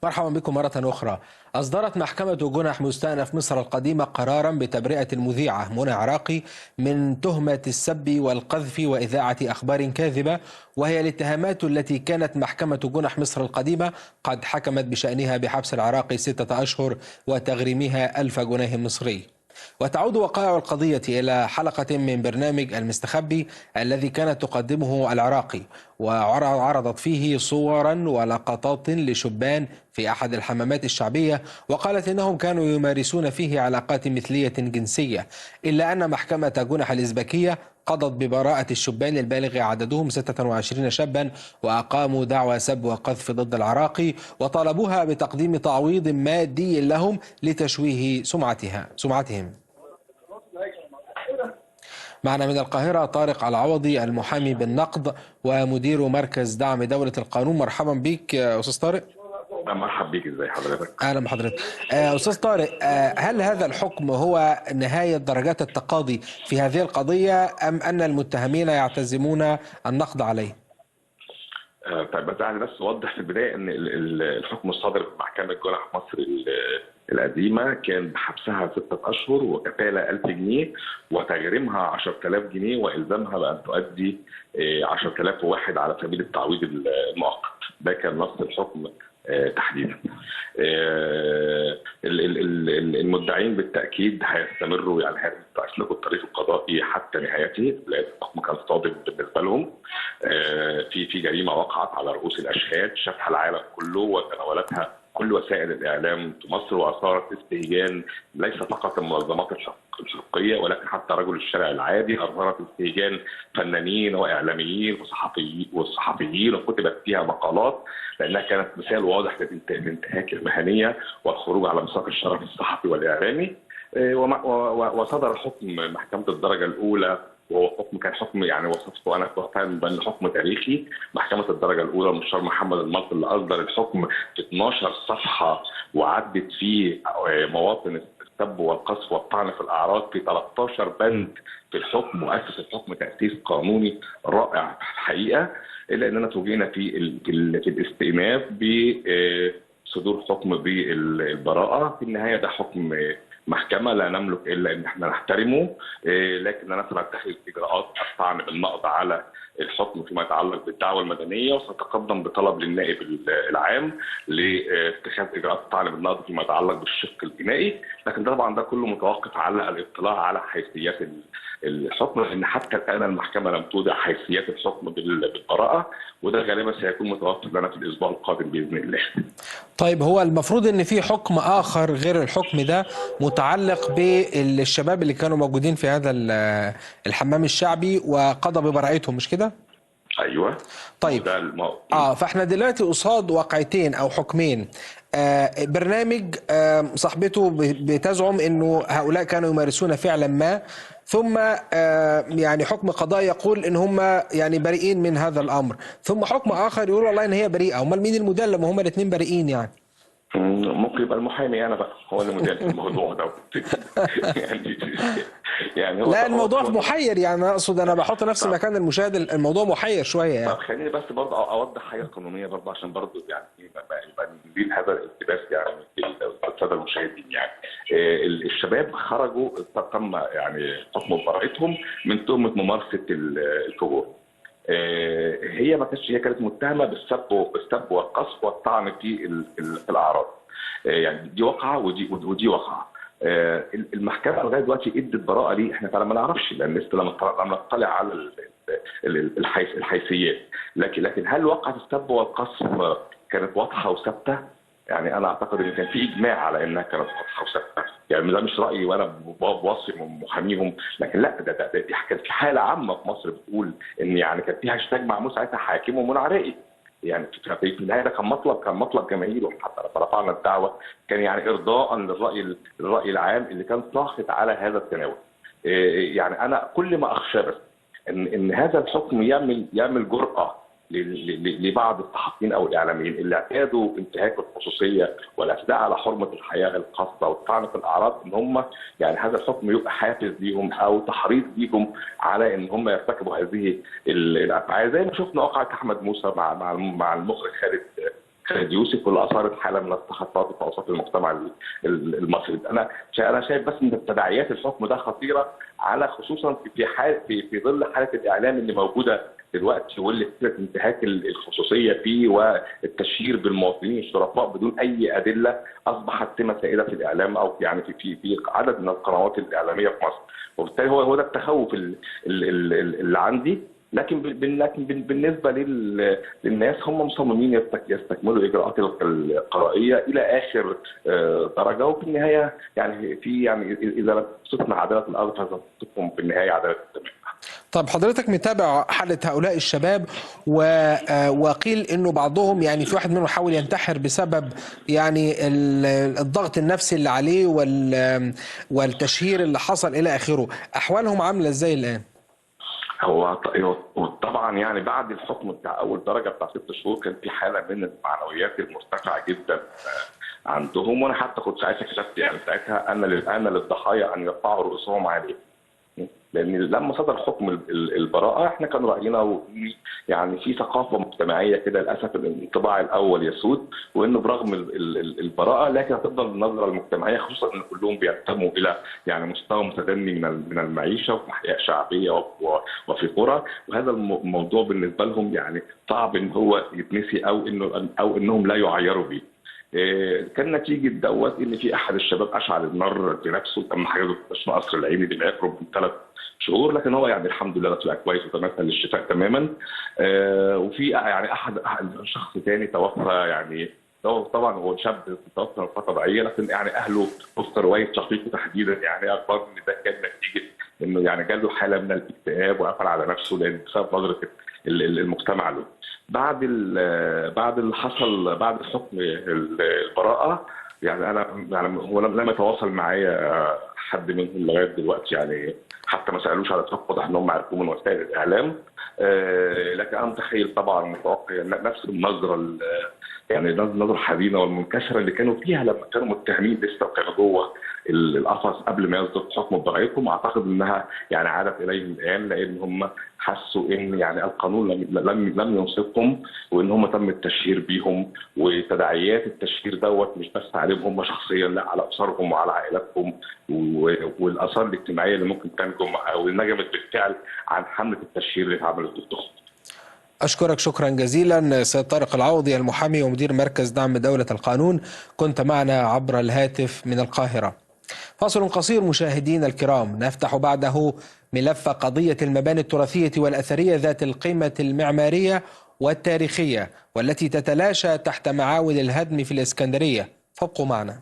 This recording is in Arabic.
مرحبا بكم مرة أخرى. أصدرت محكمة جنح مستأنف مصر القديمة قرارا بتبرئة المذيعة منى عراقي من تهمة السب والقذف وإذاعة أخبار كاذبة، وهي الاتهامات التي كانت محكمة جنح مصر القديمة قد حكمت بشأنها بحبس العراقي 6 أشهر وتغريمها 1000 جنيه مصري. وتعود وقائع القضية إلى حلقة من برنامج المستخبي الذي كانت تقدمه العراقي، وعرضت فيه صورا ولقطات لشبان في أحد الحمامات الشعبية، وقالت إنهم كانوا يمارسون فيه علاقات مثلية جنسية، إلا أن محكمة جنح الإزبكية قضت ببراءة الشبان البالغ عددهم 26 شابا، وأقاموا دعوى سب وقذف ضد العراقي، وطالبوها بتقديم تعويض مادي لهم لتشويه سمعتهم. معنا من القاهرة طارق العوضي المحامي بالنقد ومدير مركز دعم دولة القانون. مرحبا بك أستاذ طارق. مرحبا بك، ازي حضرتك؟ اهلا بحضرتك. استاذ طارق، هل هذا الحكم هو نهاية درجات التقاضي في هذه القضية ام ان المتهمين يعتزمون النقض عليه؟ طيب بس اوضح في البدايه ان الحكم الصادر في محكمه جنح مصر القديمه كان بحبسها 6 اشهر وكفاله 1000 جنيه وتغريمها 10000 جنيه والزامها بان تؤدي 10001 على سبيل التعويض المؤقت. ده كان نص الحكم تحديدا. المدعين بالتاكيد هيستمروا، يعني هيسلكوا الطريق القضائي حتى نهايته، لان الحكم كان صادق بالنسبه لهم. في جريمه وقعت على رؤوس الاشهاد شافها العالم كله وتناولتها كل وسائل الاعلام في مصر، واثارت استهجان ليس فقط المنظمات الحقوقيه ولكن حتى رجل الشارع العادي. اظهرت استهجان فنانين واعلاميين والصحفيين وكتبت فيها مقالات لانها كانت مثال واضح للانتهاك المهنيه والخروج على ميثاق الشرف الصحفي والاعلامي. وصدر حكم محكمه الدرجه الاولى، وهو حكم كان حكم يعني وصفته انا وقتها بان حكم تاريخي. محكمه الدرجه الاولى المستشار محمد الملط اللي اصدر الحكم في 12 صفحه وعدت فيه مواطن السب والقذف والطعن في الاعراض في 13 بند في الحكم، واسس الحكم تاسيس قانوني رائع الحقيقه. الا اننا فوجئنا في الاستئناف بصدور حكم بالبراءه. في النهايه ده حكم محكمه لا نملك الا ان احنا نحترمه، لكننا سنتخذ اجراءات الطعن بالنقض على الحكم فيما يتعلق بالدعوى المدنيه، وسنتقدم بطلب للنائب العام لاتخاذ اجراءات الطعن بالنقض فيما يتعلق بالشق الجنائي. لكن طبعا ده كله متوقف على الاطلاع على حيثيات الحكم، لان حتى الان المحكمه لم تودع حيثيات الحكم بالبراءه، وده غالبا سيكون متوفر لنا في الاسبوع القادم باذن الله. طيب، هو المفروض ان في حكم اخر غير الحكم ده متعلق بالشباب اللي كانوا موجودين في هذا الحمام الشعبي وقضى ببراءتهم، مش كده؟ ايوه. طيب. فاحنا دلوقتي قصاد واقعتين او حكمين. برنامج صاحبته بتزعم انه هؤلاء كانوا يمارسون فعلا ما، ثم يعني حكم قضاء يقول ان هم يعني بريئين من هذا الامر، ثم حكم اخر يقول والله ان هي بريئه. امال مين المدلل وهم الاثنين بريئين؟ يعني ممكن يبقى المحامي انا بقى هو اللي مدلل في الموضوع ده. يعني لا، الموضوع محير. يعني انا اقصد انا بحط نفسي مكان المشاهد، الموضوع محير شويه يعني. طب خليني بس برضه اوضح حاجه قانونيه برضه عشان برضه يعني يبقى نزيل هذا الالتباس يعني الساده المشاهدين. يعني الشباب خرجوا تم يعني حكم براءتهم من تهمه ممارسه الفجور. هي ما كانتش، هي كانت متهمه بالسب والقذف والطعن في الاعراض. يعني دي وقعه ودي وقعه. المحكمه لغايه دلوقتي ادت براءه ليه؟ احنا فعلا ما نعرفش، لان لسه لم نطلع على الحيثيات. لكن هل وقعه السب والقذف كانت واضحه وثابته؟ يعني انا اعتقد ان كان في اجماع على انها كانت واضحه وثابته. يعني ده مش رايي وانا بوصي محاميهم، لكن لا، ده كان في حاله عامه في مصر بتقول ان يعني كان في هاشتاج معمول ساعتها حاكم ومنى عراقي. يعني في النهايه ده كان مطلب جماهيري، وحتى رفعنا الدعوه كان يعني ارضاء للراي العام اللي كان ساخط على هذا التناول. يعني انا كل ما اخشى بس ان هذا الحكم يعمل جرأه لبعض الصحفيين او الاعلاميين اللي اعتادوا انتهاك الخصوصيه والاعتداء على حرمه الحياه الخاصه والطعن في الاعراض، ان هم يعني هذا الحكم يبقى حافز ليهم او تحريض ليهم على ان هم يرتكبوا هذه الافعال، زي ما شفنا وقعه احمد موسى مع المخرج خالد يوسف، واللي اثارت حاله من التخطيط في اوساط المجتمع المصري. انا شايف بس ان تداعيات الحكم ده خطيره، على خصوصا في ظل حاله الاعلام اللي موجوده دلوقتي، واللي فكره انتهاك الخصوصيه فيه والتشهير بالمواطنين الشرفاء بدون اي ادله اصبحت سمه سائده في الاعلام، او يعني في عدد من القنوات الاعلاميه في مصر. وبالتالي هو ده التخوف اللي عندي. لكن بالنسبه للناس، هم مصممين يستكملوا اجراءات القضائيه الى اخر درجه، وفي النهايه يعني اذا صفنا عداله الارض فتصفهم في النهايه عداله التمام. طب حضرتك متابع حالة هؤلاء الشباب، وقيل انه بعضهم يعني في واحد منهم حاول ينتحر بسبب يعني الضغط النفسي اللي عليه والتشهير اللي حصل الى اخره، احوالهم عاملة ازاي الان؟ هو طبعا يعني بعد الحكم بتاع اول درجه بتاع 6 شهور كان في حاله من المعنويات المرتفعه جدا عندهم، وانا حتى كنت ساعتها كتبت يعني ساعتها ان للضحايا ان يرفعوا رؤوسهم عليه. لان لما صدر حكم البراءه احنا كان راينا يعني في ثقافه مجتمعيه كده، للاسف الانطباع الاول يسود، وانه برغم البراءه لكن هتفضل النظره المجتمعيه، خصوصا ان كلهم بينتموا الى يعني مستوى متدني من المعيشه وفي احياء شعبيه وفي قرى، وهذا الموضوع بالنسبه لهم يعني صعب ان هو يتنسي او انهم لا يعيروا به. كان نتيجه دوت ان في احد الشباب اشعل النار بنفسه، تم حجزه في مستشفى قصر العيني بما يقرب من 3 شهور، لكن هو يعني الحمد لله طلع كويس وتمثل للشفاء تماما. وفي يعني احد شخص ثاني توفى، يعني طبعا هو شاب توفى من فتره طبيعيه، لكن يعني اهله وفق روايه شقيقه تحديدا يعني اخبار ان ده كان نتيجه انه يعني جاله حاله من الاكتئاب وقفل على نفسه لان بسبب نظره المجتمع له. بعد اللي حصل بعد حكم البراءه، يعني انا يعني هو لم يتواصل معايا حد منهم لغايه دلوقتي، يعني حتى ما سالوش على الحكم، واضح ان هم عرفوه من وسائل الاعلام. لكن انا متخيل طبعا متوقع نفس النظره يعني النظره الحزينه والمنكسره اللي كانوا فيها لما كانوا متهمين لسه وكانوا جوه القفص قبل ما يصدر حكم براءتهم. اعتقد انها يعني عادت اليهم الان، لان هم حسوا ان يعني القانون لم ينصفهم، وان هم تم التشهير بيهم، وتداعيات التشهير دوت مش بس عليهم هم شخصيا، لا على اسرهم وعلى عائلاتهم والاثار الاجتماعيه اللي ممكن تنجم او نجمت بالفعل عن حمله التشهير اللي اتعملت ضدهم. أشكرك شكرا جزيلا سيد طارق العوضي، المحامي ومدير مركز دعم دولة القانون، كنت معنا عبر الهاتف من القاهرة. فاصل قصير مشاهدينا الكرام، نفتح بعده ملف قضية المباني التراثية والأثرية ذات القيمة المعمارية والتاريخية والتي تتلاشى تحت معاول الهدم في الإسكندرية، فابقوا معنا.